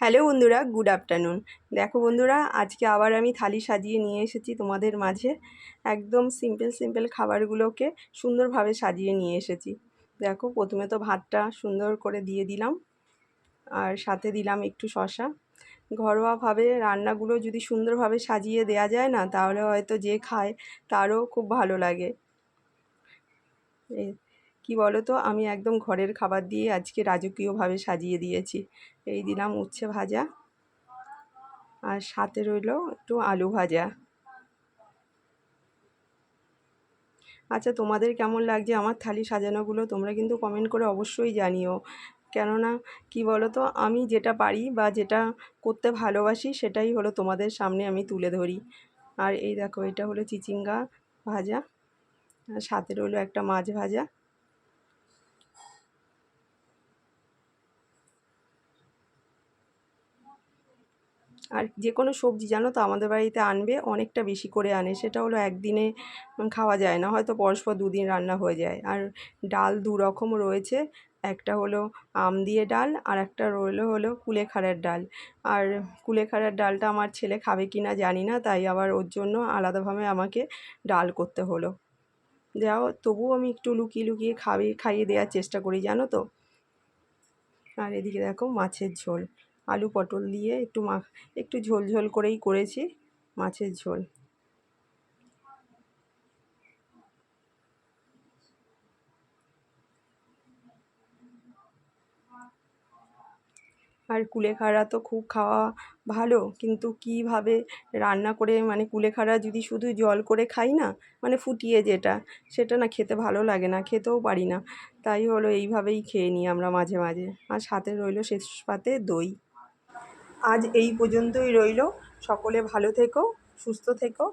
Hello বন্ধুরা, good afternoon. দেখো বন্ধুরা, আজকে আবার আমি থালি সাজিয়ে নিয়ে এসেছি তোমাদের মাঝে। একদম সিম্পল সিম্পল খাবারগুলোকে সুন্দরভাবে সাজিয়ে নিয়ে এসেছি। দেখো, প্রথমে তো ভাতটা সুন্দর করে দিয়ে দিলাম, আর সাথে দিলাম একটু শসা। ঘরোয়াভাবে রান্নাগুলো যদি সুন্দরভাবে সাজিয়ে দেয়া যায় না, তাহলে হয়তো যে খায় তারও খুব ভালো লাগে। কি বলো তো, আমি একদম ঘরের খাবার দিয়ে আজকে রাজকীয়ভাবে সাজিয়ে দিয়েছি। এই দিলাম উচ্ছে ভাজা, আর সাথে রইলো একটু আলু ভাজা। আচ্ছা, তোমাদের কেমন লাগছে আমার থালি সাজানোগুলো তোমরা কিন্তু কমেন্ট করে অবশ্যই জানিও। কেননা কি বলো তো, আমি যেটা পারি বা যেটা করতে ভালোবাসি সেটাই হলো তোমাদের সামনে আমি তুলে ধরি। আর এই দেখো, এটা হলো চিচিঙ্গা ভাজা, আর সাথে রইলো একটা মাছ ভাজা। আর যে কোনো সবজি জানো তো আমাদের বাড়িতে আনবে, অনেকটা বেশি করে আনে। সেটা হলো একদিনে খাওয়া যায় না, হয়তো পরস্পর দুদিন রান্না হয়ে যায়। আর ডাল দু রকম রয়েছে, একটা হলো আম দিয়ে ডাল, আর একটা হলো কুলেখাড়ার ডাল। আর কুলেখাড়ার ডালটা আমার ছেলে খাবে কি না জানি না, তাই আবার ওর জন্য আলাদাভাবে আমাকে ডাল করতে হলো। যাও, তবুও আমি একটু লুকিয়ে লুকিয়ে খাইয়ে দেওয়ার চেষ্টা করি জানো তো। আর এদিকে দেখো মাছের ঝোল, আলু পটল দিয়ে একটু ঝোল ঝোল করেই করেছি মাছের ঝোল। আর কুলেখাড়া তো খুব খাওয়া ভালো, কিন্তু কীভাবে রান্না করে, মানে কুলেখাড়া যদি শুধু জল করে খাই না, মানে ফুটিয়ে যেটা, সেটা না খেতে ভালো লাগে না, খেতেও পারি না। তাই হলো এইভাবেই খেয়ে নিই আমরা মাঝে মাঝে। আর সাথে রইলো শেষ পাতে দই। আজ এই পর্যন্তই রইলো। সকলে ভালো থেকো, সুস্থ থেকো।